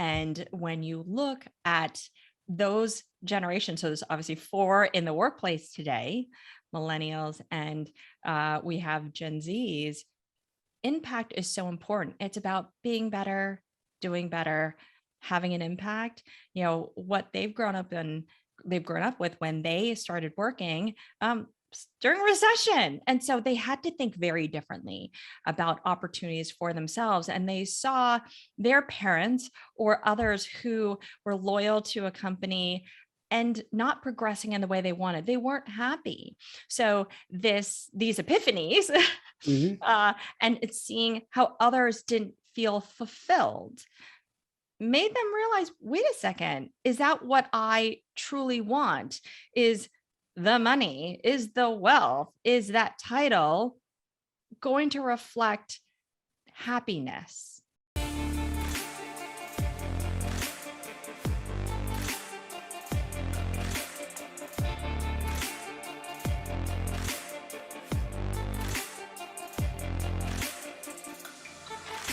And when you look at those generations, so there's obviously 4 in the workplace today, millennials, and we have Gen Zs. Impact is so important. It's about being better, doing better, having an impact. What they've grown up with when they started working during recession. And so they had to think very differently about opportunities for themselves. And they saw their parents or others who were loyal to a company and not progressing in the way they wanted. They weren't happy. So these epiphanies and it's seeing how others didn't feel fulfilled made them realize, wait a second, is that what I truly want? Is the money, is the wealth, is that title going to reflect happiness?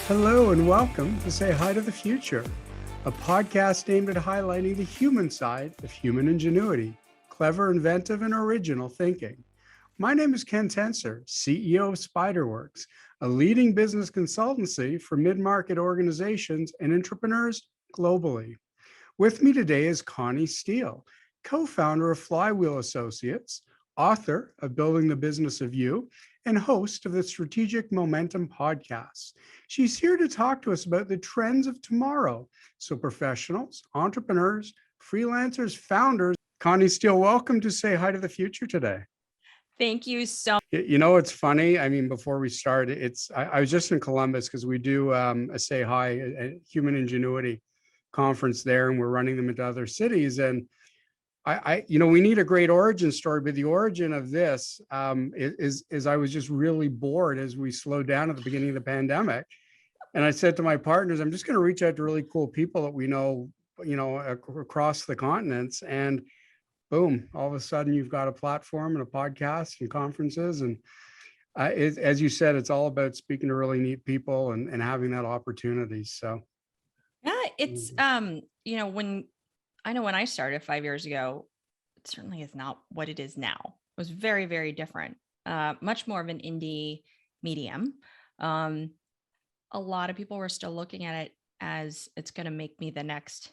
Hello and welcome to Say Hi to the Future, a podcast aimed at highlighting the human side of human ingenuity, clever, inventive, and original thinking. My name is Ken Tenser, CEO of SpyderWorks, a leading business consultancy for mid-market organizations and entrepreneurs globally. With me today is Connie Steele, co-founder of Flywheel Associates, author of Building the Business of You, and host of the Strategic Momentum podcast. She's here to talk to us about the trends of tomorrow. So professionals, entrepreneurs, freelancers, founders. Connie Steele, welcome to Say Hi to the Future today. Thank you so much. It's funny. I mean, before we start, I was just in Columbus because we do a Say Hi, a human ingenuity conference there, and we're running them into other cities. And we need a great origin story, but the origin of this is I was just really bored as we slowed down at the beginning of the pandemic. And I said to my partners, I'm just going to reach out to really cool people that we know, across the continents. And boom, all of a sudden you've got a platform and a podcast and conferences. And as you said, it's all about speaking to really neat people and having that opportunity. So yeah, it's, when I started 5 years ago, it certainly is not what it is now. It was very, very different, much more of an indie medium. A lot of people were still looking at it as it's going to make me the next,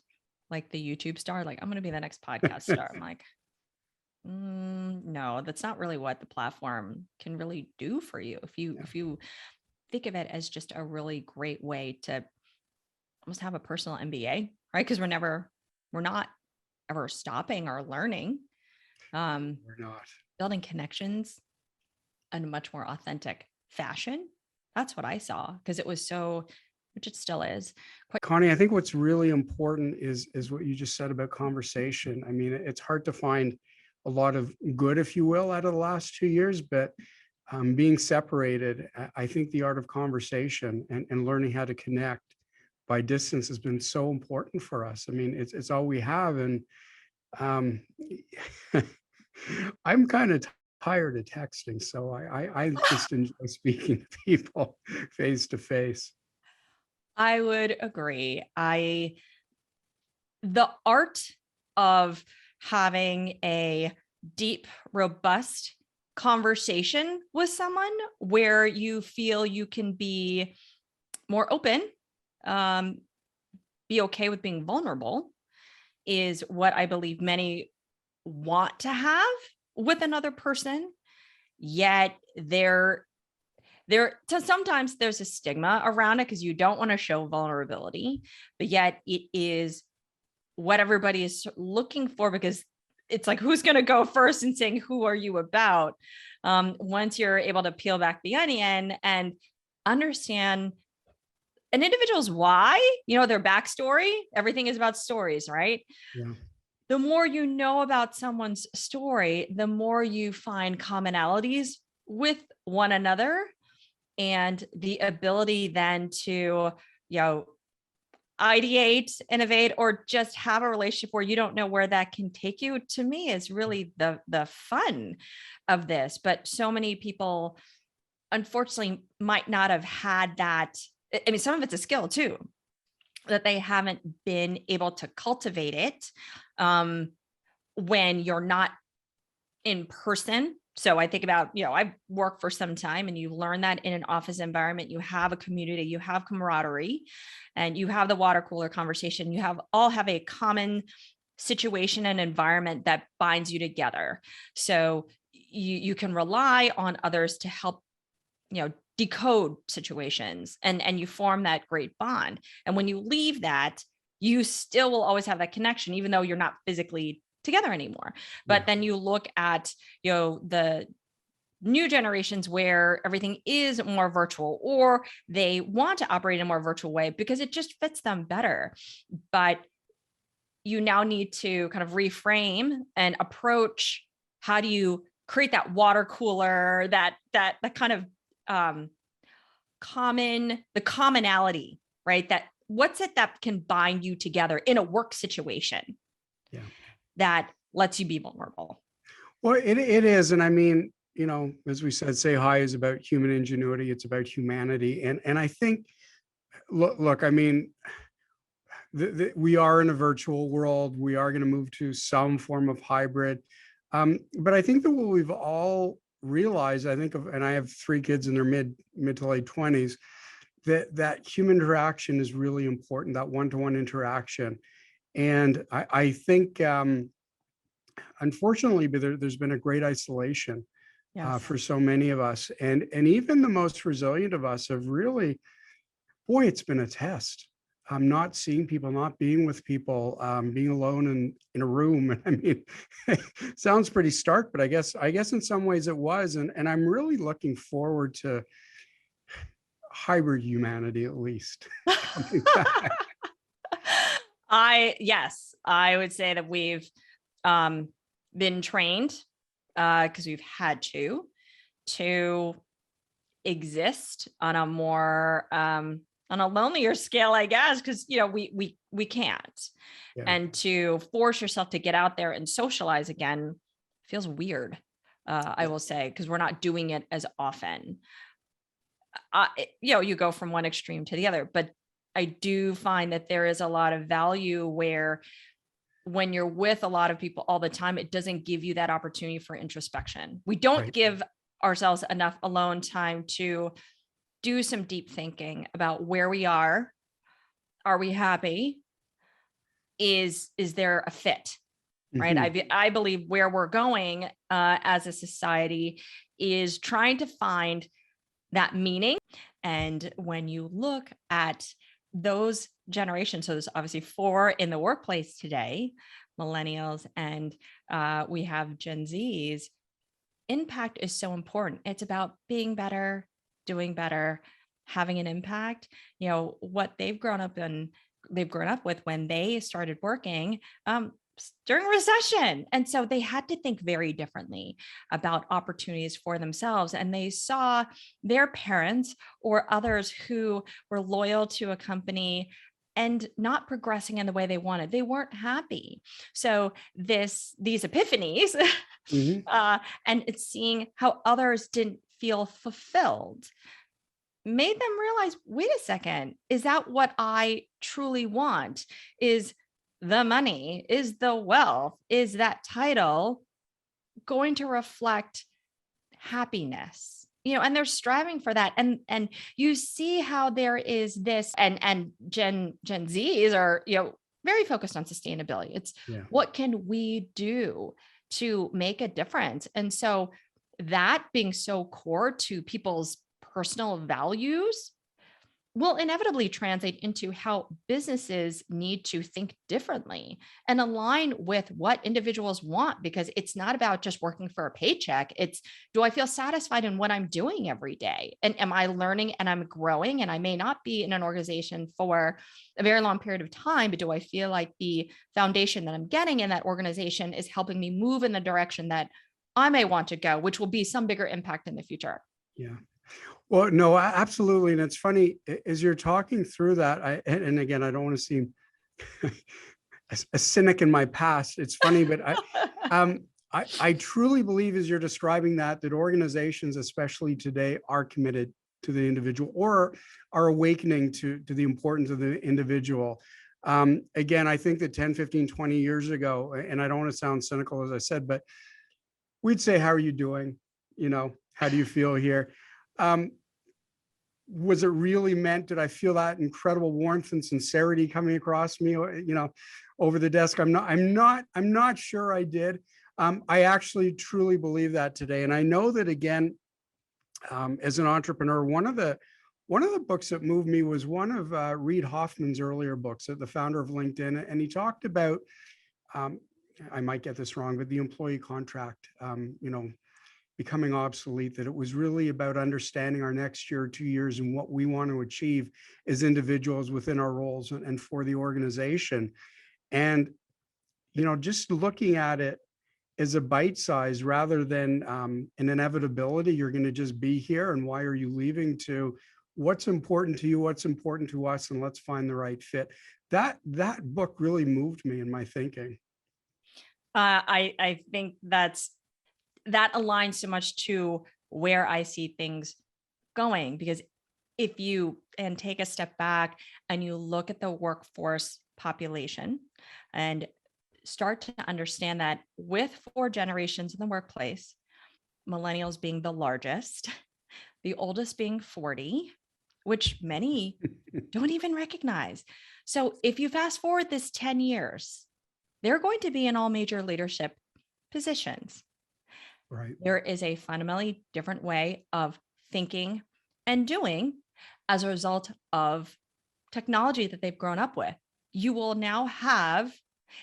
like the YouTube star. Like, I'm going to be the next podcast star. I'm like, no, that's not really what the platform can really do for you. If you think of it as just a really great way to almost have a personal MBA, right? Because we're not ever stopping or learning. We're not. Building connections in a much more authentic fashion. That's what I saw, because it was so, which it still is. Connie, I think what's really important is what you just said about conversation. I mean, it's hard to find a lot of good, if you will, out of the last 2 years, but being separated, I think the art of conversation and learning how to connect by distance has been so important for us. I mean, it's all we have. And I'm kind of tired of texting. So I just enjoy speaking to people face to face. I would agree. The art of having a deep, robust conversation with someone where you feel you can be more open, be okay with being vulnerable, is what I believe many want to have with another person. Yet sometimes there's a stigma around it because you don't want to show vulnerability, but yet it is what everybody is looking for, because it's like, who's going to go first and saying, who are you about? Once you're able to peel back the onion and understand an individual's why, their backstory, everything is about stories, right? Yeah. The more you know about someone's story, the more you find commonalities with one another, and the ability then to, ideate, innovate, or just have a relationship where you don't know where that can take you, to me is really the fun of this. But so many people, unfortunately, might not have had that. I mean, some of it's a skill too. that they haven't been able to cultivate it when you're not in person. So I think about, I worked for some time, and you learn that in an office environment, you have a community, you have camaraderie, and you have the water cooler conversation. You all have a common situation and environment that binds you together. So you can rely on others to help, decode situations, and you form that great bond. And when you leave that, you still will always have that connection, even though you're not physically together anymore. But Yeah. then you look at, the new generations where everything is more virtual, or they want to operate in a more virtual way because it just fits them better. But you now need to kind of reframe and approach, how do you create that water cooler, that kind of commonality, right? That what's it that can bind you together in a work situation? Yeah. That lets you be vulnerable. Well, it is. And I mean, as we said, Say Hi is about human ingenuity. It's about humanity. And I think, look, I mean, we are in a virtual world. We are going to move to some form of hybrid. But I think that what we've all realized, and I have 3 kids in their mid to late 20s, that human interaction is really important, that one-to-one interaction. And I think, unfortunately, but there's been a great isolation Yes. for so many of us. And even the most resilient of us have really, boy, it's been a test. Not seeing people, not being with people, being alone in a room. And I mean, sounds pretty stark, but I guess in some ways it was. And I'm really looking forward to hybrid humanity, at least. I would say that we've been trained, because we've had to exist on a more on a lonelier scale, I guess, because we can't. Yeah. And to force yourself to get out there and socialize again feels weird, I will say, because we're not doing it as often. You go from one extreme to the other, but I do find that there is a lot of value where, when you're with a lot of people all the time, it doesn't give you that opportunity for introspection. We don't Right. give ourselves enough alone time to do some deep thinking about where we are. Are we happy? Is there a fit? Right. Mhm. I believe where we're going as a society is trying to find that meaning. And when you look at those generations, so there's obviously 4 in the workplace today, millennials, and we have Gen Zs. Impact is so important. It's about being better, doing better, having an impact. What they've grown up with when they started working during recession. And so they had to think very differently about opportunities for themselves. And they saw their parents or others who were loyal to a company and not progressing in the way they wanted. They weren't happy. So these epiphanies Mhm. and it's seeing how others didn't feel fulfilled made them realize, wait a second, is that what I truly want? Is the money, is the wealth, is that title going to reflect happiness? And they're striving for that. And you see how there is this, and Gen Zs are, very focused on sustainability. It's Yeah. what can we do to make a difference? And so that being so core to people's personal values will inevitably translate into how businesses need to think differently and align with what individuals want, because it's not about just working for a paycheck. It's, do I feel satisfied in what I'm doing every day? And am I learning and I'm growing? And I may not be in an organization for a very long period of time, but do I feel like the foundation that I'm getting in that organization is helping me move in the direction that I may want to go, which will be some bigger impact in the future? Yeah. Well, no, absolutely. And it's funny, as you're talking through that, and again, I don't want to seem a cynic in my past. It's funny, but I truly believe, as you're describing that organizations, especially today, are committed to the individual, or are awakening to the importance of the individual. Again, I think that 10, 15, 20 years ago, and I don't want to sound cynical, as I said, but we'd say, how are you doing? How do you feel here? Was it really meant? Did I feel that incredible warmth and sincerity coming across me, over the desk? I'm not sure I did. I actually truly believe that today. And I know that, again, as an entrepreneur, one of the books that moved me was one of Reid Hoffman's earlier books, the founder of LinkedIn. And he talked about, I might get this wrong, but the employee contract, becoming obsolete, that it was really about understanding our next year or 2 years and what we want to achieve as individuals within our roles and for the organization. And, just looking at it as a bite size rather than an inevitability, you're going to just be here, and why are you leaving, to what's important to you, what's important to us, and let's find the right fit. That book really moved me in my thinking. I think that aligns so much to where I see things going, because if you take a step back and you look at the workforce population and start to understand that with 4 generations in the workplace, millennials being the largest, the oldest being 40, which many don't even recognize. So if you fast forward this 10 years, they're going to be in all major leadership positions. Right. There is a fundamentally different way of thinking and doing as a result of technology that they've grown up with. You will now have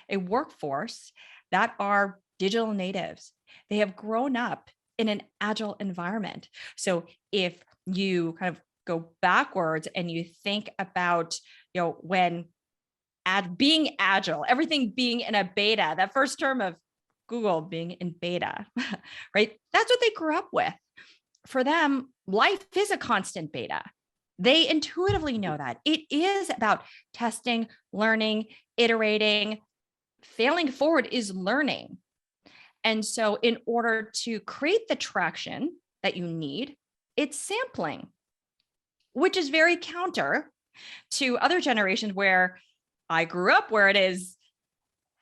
a workforce that are digital natives. They have grown up in an agile environment. So if you kind of go backwards and you think about, when being agile, everything being in a beta, that first term of Google being in beta, right? That's what they grew up with. For them, life is a constant beta. They intuitively know that. It is about testing, learning, iterating. Failing forward is learning. And so in order to create the traction that you need, it's sampling, which is very counter to other generations where I grew up, where it is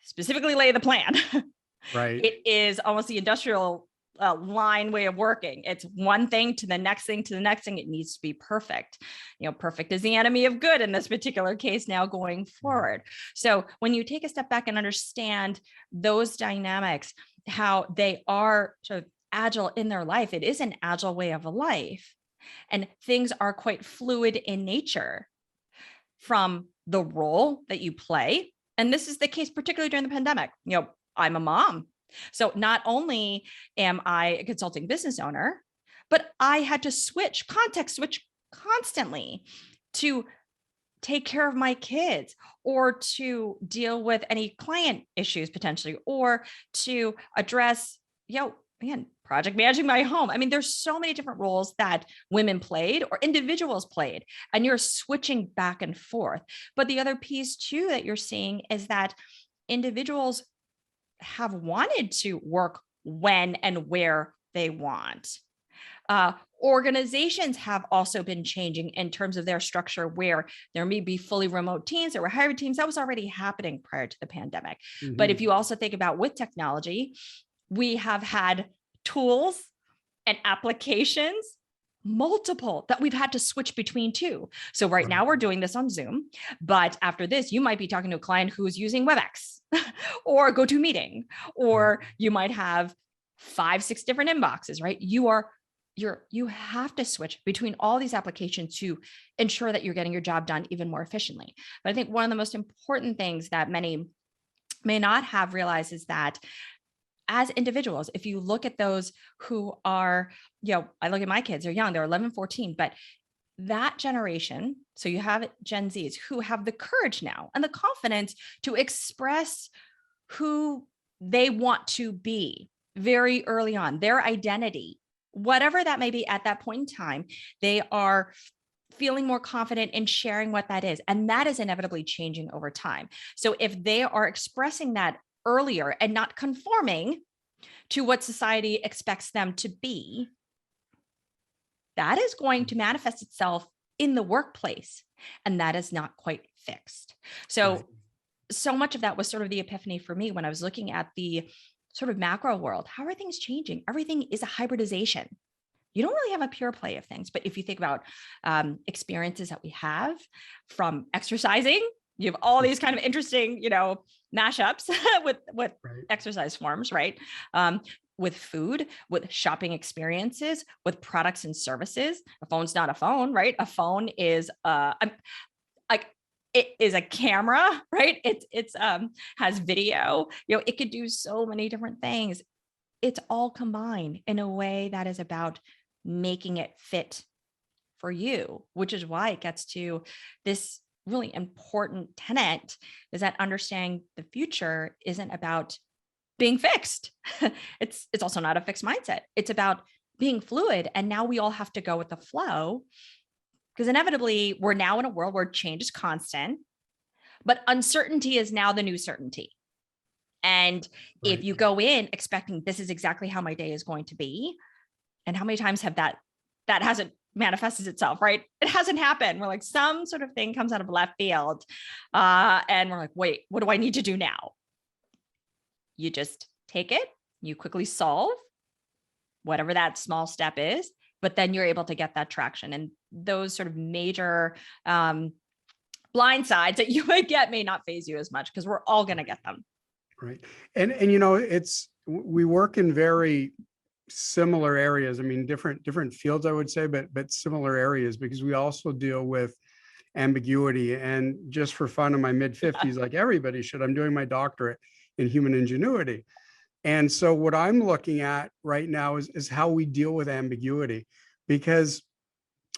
specifically lay the plan. Right. It is almost the industrial line way of working. It's one thing to the next thing to the next thing. It needs to be perfect. Perfect is the enemy of good in this particular case now going forward. So when you take a step back and understand those dynamics, how they are sort of agile in their life, it is an agile way of life. And things are quite fluid in nature from the role that you play. And this is the case, particularly during the pandemic. I'm a mom. So not only am I a consulting business owner, but I had to context switch constantly to take care of my kids, or to deal with any client issues potentially, or to address, project managing my home. I mean, there's so many different roles that women played or individuals played, and you're switching back and forth. But the other piece too that you're seeing is that individuals have wanted to work when and where they want. Organizations have also been changing in terms of their structure, where there may be fully remote teams, there were hybrid teams. That was already happening prior to the pandemic. Mm-hmm. But if you also think about with technology, we have had tools and applications, multiple, that we've had to switch between too. So right now we're doing this on Zoom, but after this, you might be talking to a client who's using WebEx or GoToMeeting, or you might have 5-6 different inboxes, right? You have to switch between all these applications to ensure that you're getting your job done even more efficiently. But I think one of the most important things that many may not have realized is that as individuals, if you look at those who are, I look at my kids, they're young, they're 11, 14, but that generation, so you have Gen Zs who have the courage now and the confidence to express who they want to be very early on, their identity, whatever that may be at that point in time. They are feeling more confident in sharing what that is. And that is inevitably changing over time. So if they are expressing that earlier and not conforming to what society expects them to be, that is going to manifest itself in the workplace. And that is not quite fixed. So, so much of that was sort of the epiphany for me when I was looking at the sort of macro world. How are things changing? Everything is a hybridization. You don't really have a pure play of things. But if you think about experiences that we have from exercising, you have all these kind of interesting, mashups with exercise forms, right? With food, with shopping experiences, with products and services. A phone's not a phone, right? A phone is it is a camera, right? It's has video. It could do so many different things. It's all combined in a way that is about making it fit for you, which is why it gets to this really important tenet, is that understanding the future isn't about being fixed. It's also not a fixed mindset. It's about being fluid. And now we all have to go with the flow, because inevitably we're now in a world where change is constant, but uncertainty is now the new certainty. And if you go in expecting this is exactly how my day is going to be, and how many times have that hasn't manifested itself, right? It hasn't happened. We're like, some sort of thing comes out of left field. And we're like, wait, what do I need to do now? You just take it, you quickly solve whatever that small step is, but then you're able to get that traction. And those sort of major blind sides that you might get may not phase you as much, because we're all going to get them. Right. And we work in very similar areas. I mean, different fields, I would say, but similar areas, because we also deal with ambiguity. And just for fun, in my mid-50s, like everybody should, I'm doing my doctorate in human ingenuity. And so what I'm looking at right now is how we deal with ambiguity, because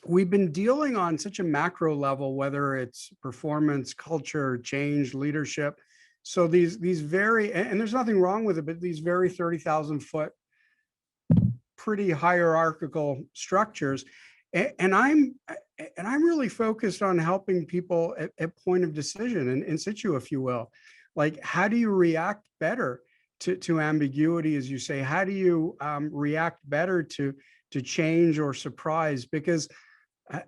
we've been dealing on such a macro level, whether it's performance, culture, change, leadership. So these very, and there's nothing wrong with it, but these very 30,000 foot, pretty hierarchical structures. And I'm really focused on helping people at point of decision, and in situ, if you will. Like, how do you react better to ambiguity, as you say? How do you react better to change or surprise? Because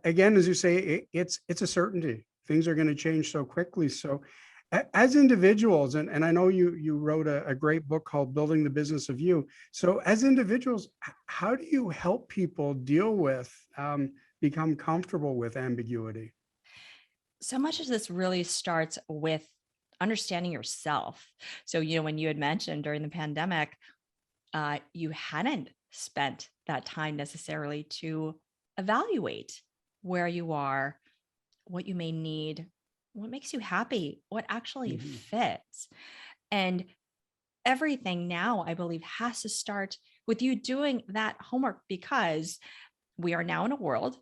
again, as you say, it's a certainty. Things are going to change so quickly. So as individuals, and I know you wrote a great book called Building the Business of You. So as individuals, how do you help people deal with, become comfortable with ambiguity? So much of this really starts with understanding yourself. So, when you had mentioned during the pandemic, you hadn't spent that time necessarily to evaluate where you are, what you may need, what makes you happy, what actually fits. And everything now, I believe, has to start with you doing that homework, because we are now in a world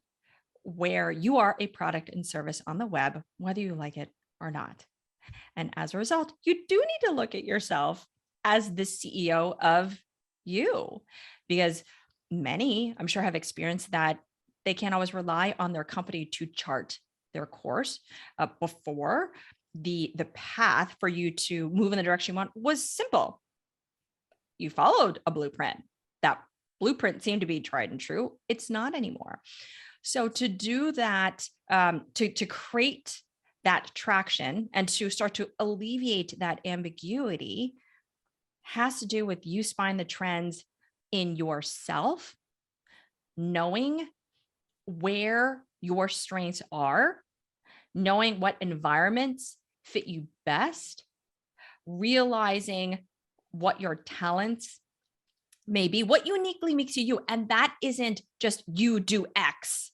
where you are a product and service on the web, whether you like it or not. And as a result, you do need to look at yourself as the CEO of you, because many, I'm sure, have experienced that they can't always rely on their company to chart their course. Before, the path for you to move in the direction you want was simple. You followed a blueprint. That blueprint seemed to be tried and true. It's not anymore. So to do that, to create that traction and to start to alleviate that ambiguity, has to do with you spying the trends in yourself, knowing where your strengths are, knowing what environments fit you best, realizing what your talents may be, what uniquely makes you you. And that isn't just you do X,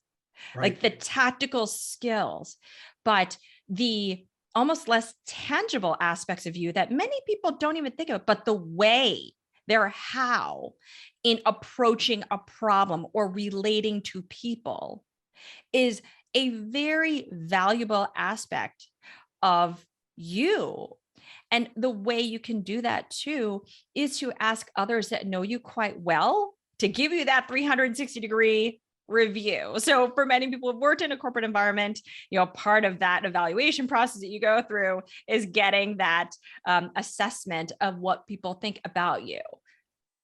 like the tactical skills, but the almost less tangible aspects of you that many people don't even think of, but the way, their how in approaching a problem or relating to people is a very valuable aspect of you. And the way you can do that too is to ask others that know you quite well to give you that 360-degree review. So for many people who've worked in a corporate environment, part of that evaluation process that you go through is getting that assessment of what people think about you.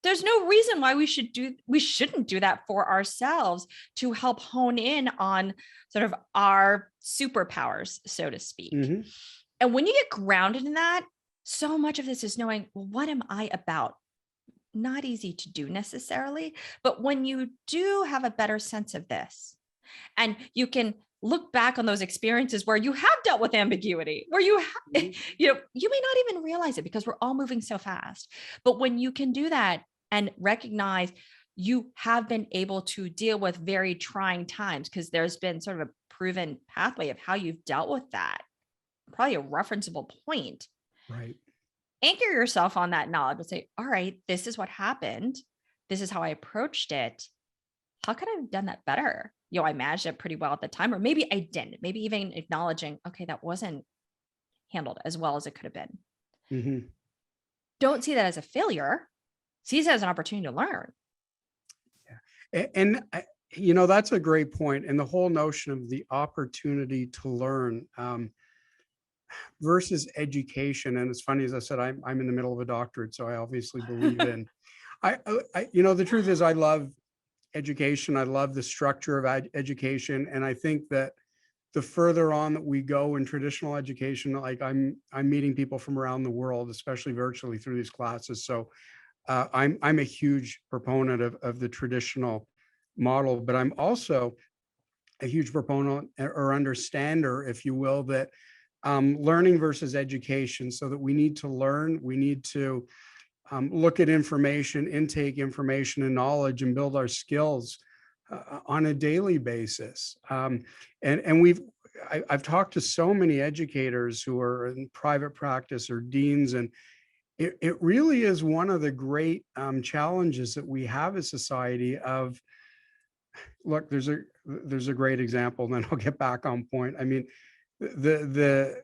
There's no reason why we shouldn't do that for ourselves to help hone in on sort of our superpowers, so to speak. Mhm. And when you get grounded in that, so much of this is knowing, well, what am I about? Not easy to do necessarily, but when you do have a better sense of this, and you can look back on those experiences where you have dealt with ambiguity, where Mhm. you may not even realize it because we're all moving so fast. But when you can do that and recognize you have been able to deal with very trying times, because there's been sort of a proven pathway of how you've dealt with that, probably a referenceable point. Right. Anchor yourself on that knowledge and say, all right, this is what happened. This is how I approached it. How could I have done that better? I managed it pretty well at the time, or maybe I didn't. Maybe even acknowledging, okay, that wasn't handled as well as it could have been. Mhm. Don't see that as a failure. See it as an opportunity to learn. And that's a great point. And the whole notion of the opportunity to learn versus education. And it's funny, as I said, I'm in the middle of a doctorate, so I obviously believe in. The truth is, I love education. I love the structure of education, and I think that the further on that we go in traditional education, like I'm meeting people from around the world, especially virtually through these classes. So I'm a huge proponent of the traditional model, but I'm also a huge proponent or understander, if you will, that learning versus education, so that we need to learn, we need to look at information, intake information and knowledge, and build our skills on a daily basis. And I've talked to so many educators who are in private practice or deans, and it really is one of the great challenges that we have as society. Of look, there's a great example, and then I'll get back on point. I mean, the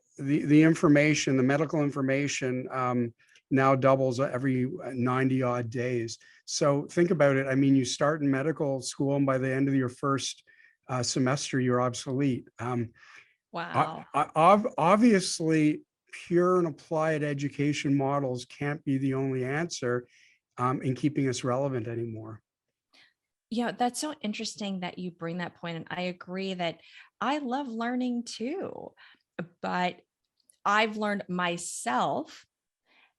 information, the medical information, now doubles every 90 odd days. So think about it. I mean, you start in medical school, and by the end of your first semester, you're obsolete. Wow. Obviously, pure and applied education models can't be the only answer in keeping us relevant anymore. Yeah, that's so interesting that you bring that point. And I agree that I love learning too, but I've learned myself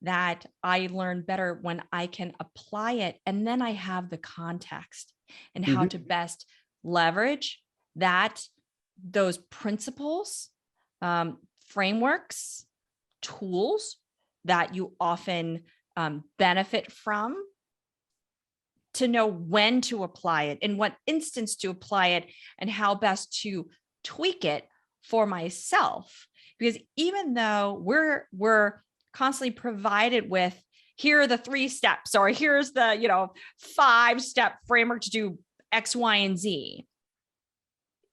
that I learn better when I can apply it. And then I have the context and how to Mhm. best leverage those principles, frameworks, tools that you often benefit from, to know when to apply it, in what instance to apply it, and how best to tweak it for myself. Because even though we're constantly provided with, here are the 3 steps, or here's the 5-step framework to do X, Y, and Z,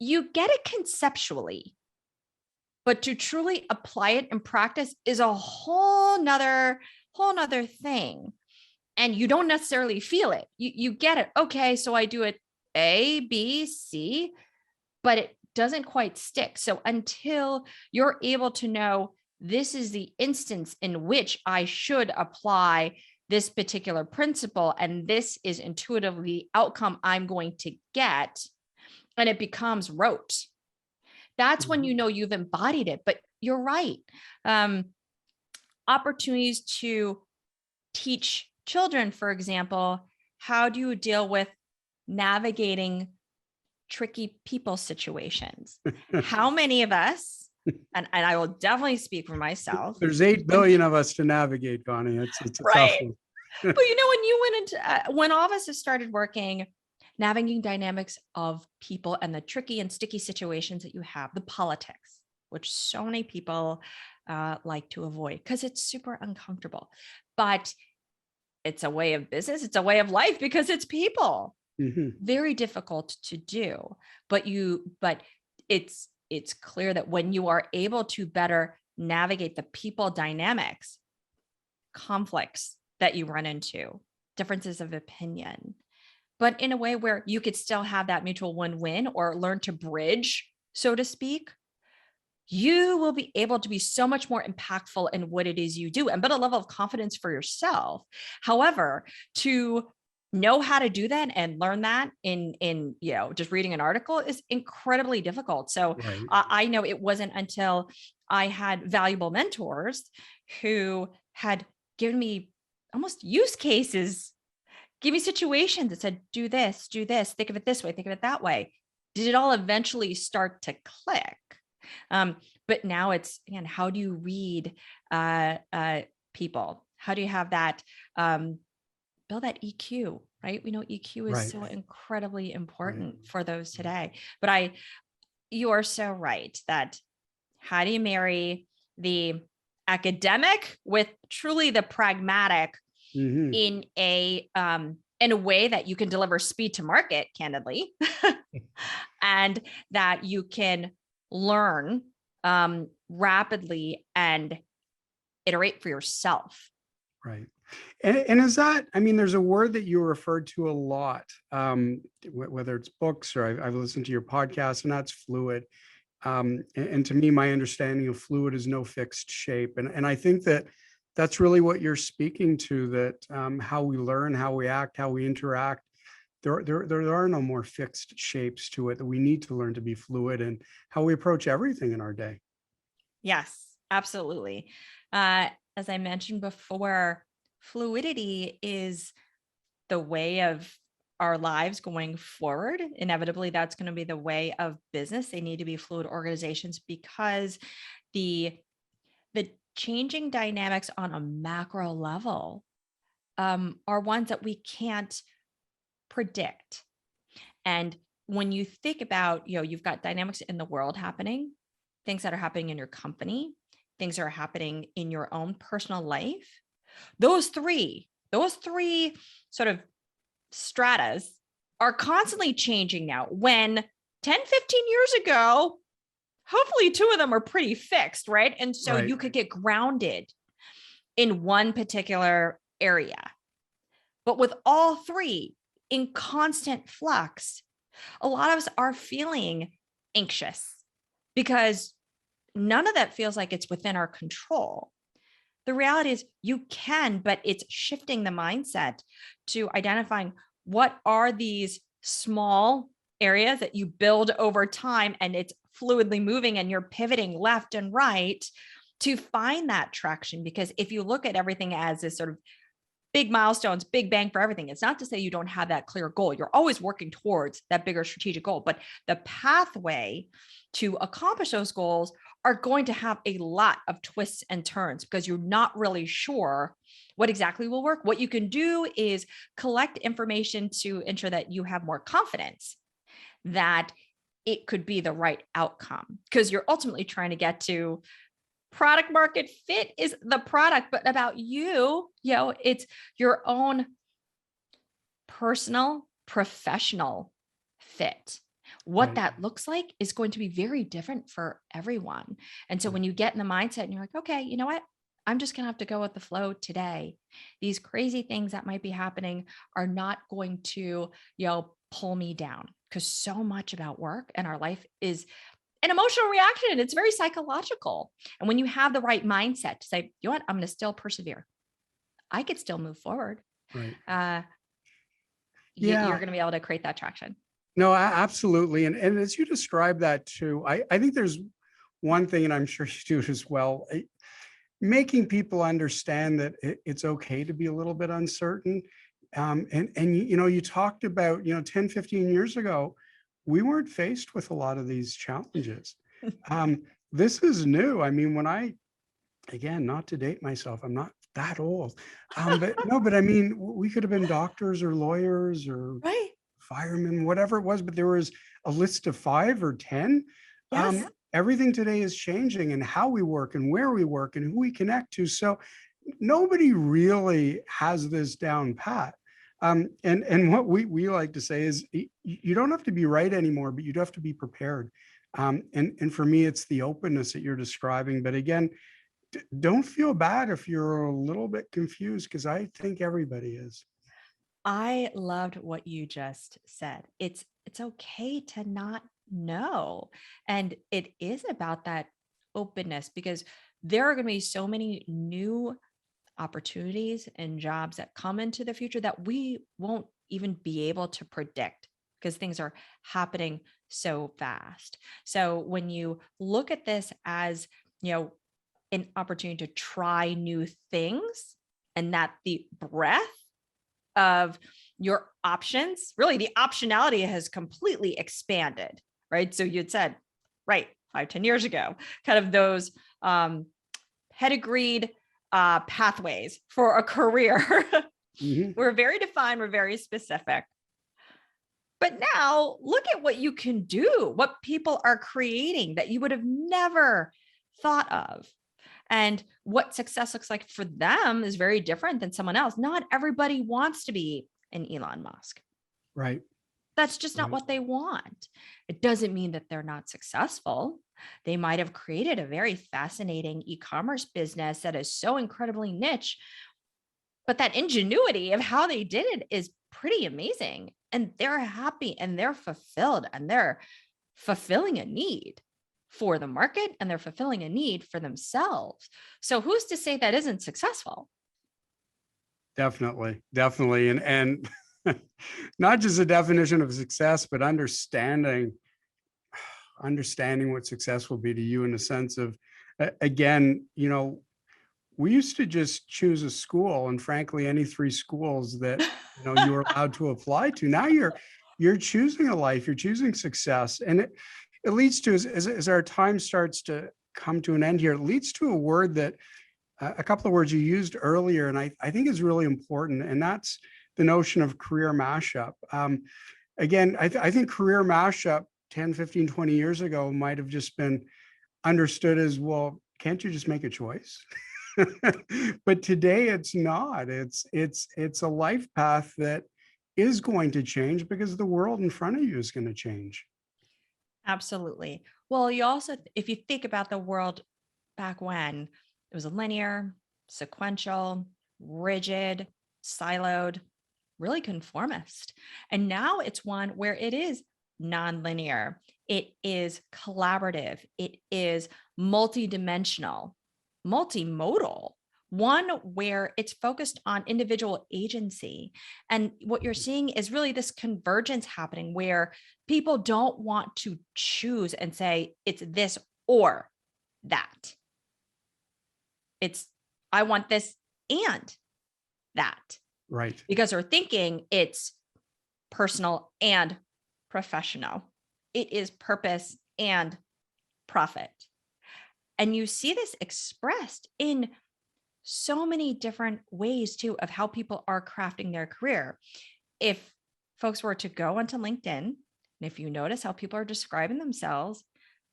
you get it conceptually, but to truly apply it in practice is a whole nother thing. And you don't necessarily feel it. You get it. Okay, so I do it A, B, C, but it doesn't quite stick. So until you're able to know this is the instance in which I should apply this particular principle, and this is intuitively the outcome I'm going to get, and it becomes rote, that's when you know you've embodied it. But you're right. Opportunities to teach children, for example, how do you deal with navigating tricky people situations? How many of us, and I will definitely speak for myself, There's 8 when, billion of us to navigate, Connie. It's a tough right? one. But when you went into, when all of us have started working, navigating dynamics of people and the tricky and sticky situations that you have, the politics, which so many people like to avoid because it's super uncomfortable. But it's a way of business. It's a way of life because it's people. Mhm. Very difficult to do, but it's clear that when you are able to better navigate the people dynamics, conflicts that you run into, differences of opinion, but in a way where you could still have that mutual win-win or learn to bridge, so to speak, you will be able to be so much more impactful in what it is you do and build a level of confidence for yourself. However, to know how to do that and learn that in just reading an article is incredibly difficult. So Right. I know it wasn't until I had valuable mentors who had given me almost use cases, give me situations that said, do this, think of it this way, think of it that way. Did it all eventually start to click? But now it's, again, how do you read people? How do you have that, build that EQ, right? We know EQ is Right. so incredibly Right. important for those Right. today. But you are so right that how do you marry the academic with truly the pragmatic Mhm. in a way that you can deliver speed to market, candidly, and that you can learn rapidly and iterate for yourself. Right. And is that, I mean, there's a word that you referred to a lot, whether it's books or I've listened to your podcast, and that's fluid. And to me, my understanding of fluid is no fixed shape. And I think that that's really what you're speaking to, that how we learn, how we act, how we interact. There are no more fixed shapes to it, that we need to learn to be fluid and how we approach everything in our day. Yes, absolutely. As I mentioned before, fluidity is the way of our lives going forward. Inevitably, that's going to be the way of business. They need to be fluid organizations because the the changing dynamics on a macro level are ones that we can't predict. And when you think about, you've got dynamics in the world happening, things that are happening in your company, things that are happening in your own personal life, those three sort of stratas are constantly changing now. When 10, 15 years ago, hopefully two of them are pretty fixed, right? And so Right. you could get grounded in one particular area. But with all three in constant flux, a lot of us are feeling anxious because none of that feels like it's within our control. The reality is you can, but it's shifting the mindset to identifying what are these small areas that you build over time, and it's fluidly moving and you're pivoting left and right to find that traction. Because if you look at everything as this sort of big milestones, big bang for everything, it's not to say you don't have that clear goal. You're always working towards that bigger strategic goal, but the pathway to accomplish those goals are going to have a lot of twists and turns because you're not really sure what exactly will work. What you can do is collect information to ensure that you have more confidence that it could be the right outcome, because you're ultimately trying to get to product market fit is the product, but about it's your own personal, professional fit. What Right. that looks like is going to be very different for everyone. And so when you get in the mindset and you're like, okay, you know what? I'm just going to have to go with the flow today. These crazy things that might be happening are not going to, pull me down, because so much about work and our life is an emotional reaction. And it's very psychological. And when you have the right mindset to say, you know what, I'm going to still persevere, I could still move forward. Right. Uh, you're Yeah. going to be able to create that traction. No, absolutely. And as you describe that too, I think there's one thing, and I'm sure you do it as well, making people understand that it's okay to be a little bit uncertain. And you talked about, 10, 15 years ago, we weren't faced with a lot of these challenges. This is new. I mean, again, not to date myself, I'm not that old. But no, but I mean, we could have been doctors or lawyers or Right. firemen, whatever it was, but there was a list of 5 or 10. Yes. Everything today is changing, and how we work and where we work and who we connect to. So nobody really has this down pat. And what we like to say is you don't have to be right anymore, but you do have to be prepared. And for me, it's the openness that you're describing. But again, don't feel bad if you're a little bit confused, because I think everybody is. I loved what you just said. It's okay to not know. And it is about that openness, because there are going to be so many new opportunities and jobs that come into the future that we won't even be able to predict because things are happening so fast. So when you look at this as, an opportunity to try new things, and that the breadth of your options, really the optionality has completely expanded, right? So you'd said, right, 5, 10 years ago, kind of those pedigreed pathways for a career we're very defined, we're very specific. But now look at what you can do, what people are creating that you would have never thought of. And what success looks like for them is very different than someone else. Not everybody wants to be an Elon Musk. Right. That's just not Right. what they want. It doesn't mean that they're not successful. They might have created a very fascinating e-commerce business that is so incredibly niche, but that ingenuity of how they did it is pretty amazing. And they're happy and they're fulfilled and they're fulfilling a need for the market and they're fulfilling a need for themselves. So who's to say that isn't successful? Definitely. Definitely. And not just a definition of success, but understanding what success will be to you in the sense of, again, we used to just choose a school, and frankly, any 3 schools that you were allowed to apply to. Now you're choosing a life, you're choosing success, and it leads to, as our time starts to come to an end here, it leads to a word that a couple of words you used earlier, and I think is really important, and that's the notion of career mashup. Again, I think career mashup 10, 15, 20 years ago might have just been understood as, well, can't you just make a choice? But today it's not. It's a life path that is going to change because the world in front of you is going to change. Absolutely. Well, you also, if you think about the world back when, it was a linear, sequential, rigid, siloed, really conformist. And now it's one where it is nonlinear, it is collaborative, it is multidimensional, multimodal, one where it's focused on individual agency. And what you're seeing is really this convergence happening where people don't want to choose and say it's this or that. It's, I want this and that. Right. Because they're thinking it's personal and professional. It is purpose and profit. And you see this expressed in so many different ways too of how people are crafting their career. If folks were to go onto LinkedIn, and if you notice how people are describing themselves,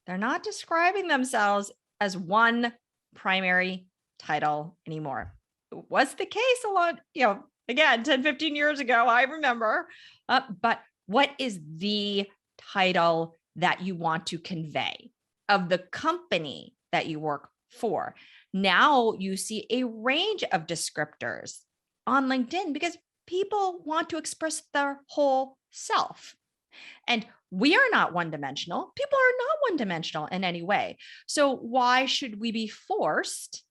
they're not describing themselves as one primary title anymore. It was the case a lot, again, 10, 15 years ago, I remember. But what is the title that you want to convey of the company that you work for? Now you see a range of descriptors on LinkedIn because people want to express their whole self. And we are not one-dimensional. People are not one-dimensional in any way. So why should we be forced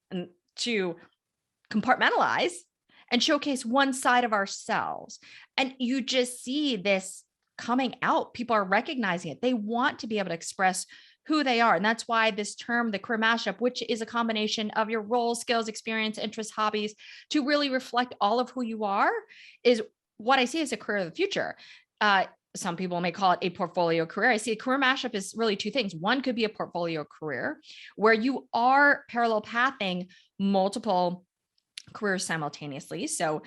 to compartmentalize and showcase one side of ourselves? And you just see this coming out. People are recognizing it. They want to be able to express who they are. And that's why this term, the career mashup, which is a combination of your roles, skills, experience, interests, hobbies, to really reflect all of who you are, is what I see as a career of the future. Some people may call it a portfolio career. I see a career mashup is really 2 things. One could be a portfolio career where you are parallel pathing multiple careers simultaneously. So,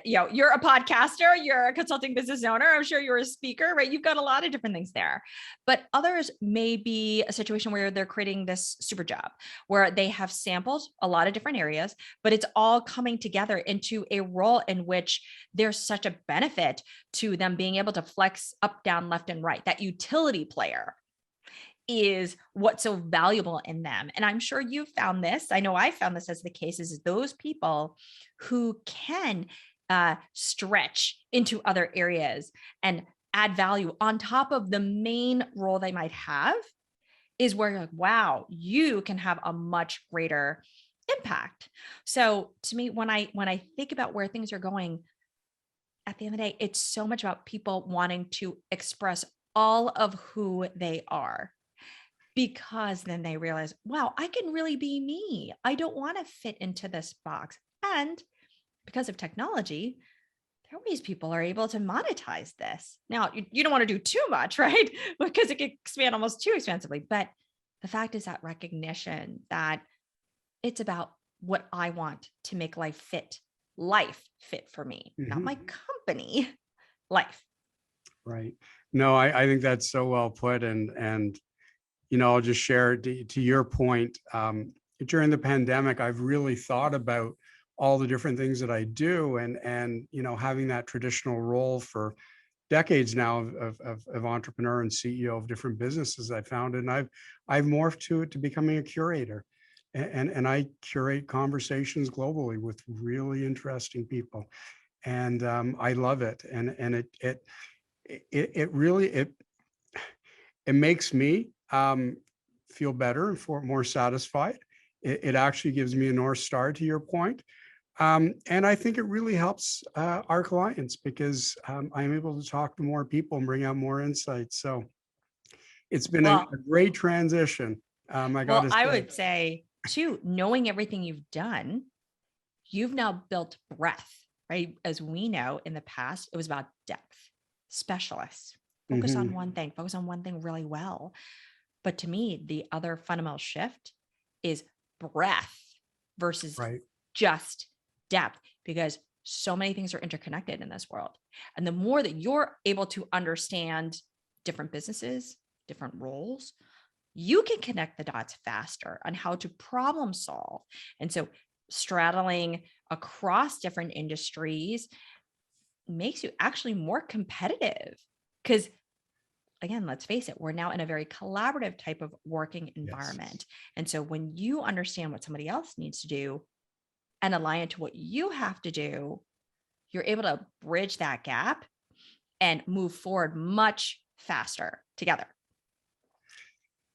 you're a podcaster, you're a consulting business owner, I'm sure you're a speaker, right? You've got a lot of different things there. But others may be a situation where they're creating this super job where they have sampled a lot of different areas, but it's all coming together into a role in which there's such a benefit to them being able to flex up, down, left, and right. That utility player is what's so valuable in them. And I'm sure you've found this. I know I found this as the case, is those people who can stretch into other areas and add value on top of the main role they might have is where you're like, wow, you can have a much greater impact. So to me, when I think about where things are going, at the end of the day, it's so much about people wanting to express all of who they are, because then they realize, wow, I can really be me. I don't want to fit into this box. And because of technology, there are ways people are able to monetize this. Now, you don't want to do too much, right? Because it could expand almost too expansively. But the fact is that recognition that it's about what I want to make life fit for me, not my company, life. Right. No, I think that's so well put. And I'll just share to your point. During the pandemic, I've really thought about all the different things that I do, and having that traditional role for decades now of entrepreneur and CEO of different businesses I found, and I've morphed to becoming a curator, and I curate conversations globally with really interesting people, and I love it, and it really it makes me feel better and more satisfied. It actually gives me a North Star, to your point. And I think it really helps our clients, because I'm able to talk to more people and bring out more insights. So it's been a Well, great transition. I got well, to I say, would say too, knowing everything you've done, you've now built breadth, right? As we know, in the past, it was about depth, specialists, mhm, focus on one thing really well. But to me, the other fundamental shift is breadth versus right. just depth, because so many things are interconnected in this world. And the more that you're able to understand different businesses, different roles, you can connect the dots faster on how to problem solve. And so straddling across different industries makes you actually more competitive, because again, let's face it, we're now in a very collaborative type of working Yes. environment. And so when you understand what somebody else needs to do and align it to what you have to do, you're able to bridge that gap and move forward much faster together.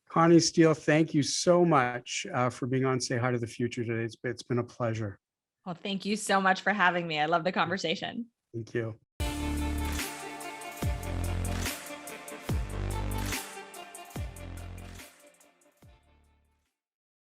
Connie Steele, thank you so much for being on Say Hi to the Future today. It's been a pleasure. Well, thank you so much for having me. I love the conversation. Thank you.